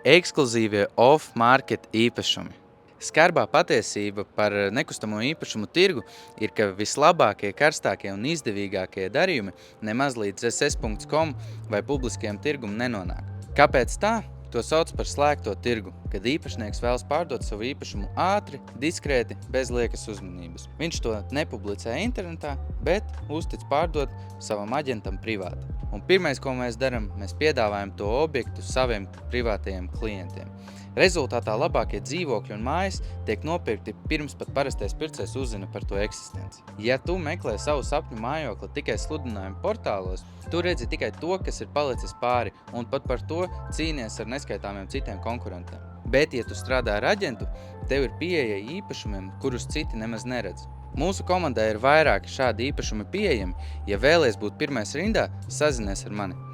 Ekskluzīvie off-market īpašumi. Skarbā patiesība par nekustamo īpašumu tirgu ir, ka vislabākie, karstākie un izdevīgākie darījumi nemaz līdz ss.com vai publiskajam tirgum nenonāk. Kāpēc tā? To sauc par slēgto tirgu, kad īpašnieks vēlas pārdot savu īpašumu ātri, diskrēti, bez liekas uzmanības. Viņš to nepublicē internetā, bet uztic pārdot savam aģentam privāti. Un pirmais, ko mēs darām, mēs piedāvājam to objektu saviem privātajiem klientiem. Rezultātā labākie dzīvokļi un mājas tiek nopirkti pirms pat parastais pircējs uzzina par to eksistenci. Ja tu meklē savu sapņu mājokli tikai sludinājumu portālos, tu redzi tikai to, kas ir palicis pāri, un pat par to cīnies ar neskaitāmiem citiem konkurentiem. Bet, ja tu strādā ar aģentu, tev ir pieeja īpašumiem, kurus citi nemaz neredz. Mūsu komandai ir vairāki šādi īpašumi pieejami. Ja vēlies būt pirmais rindā, sazinies ar mani.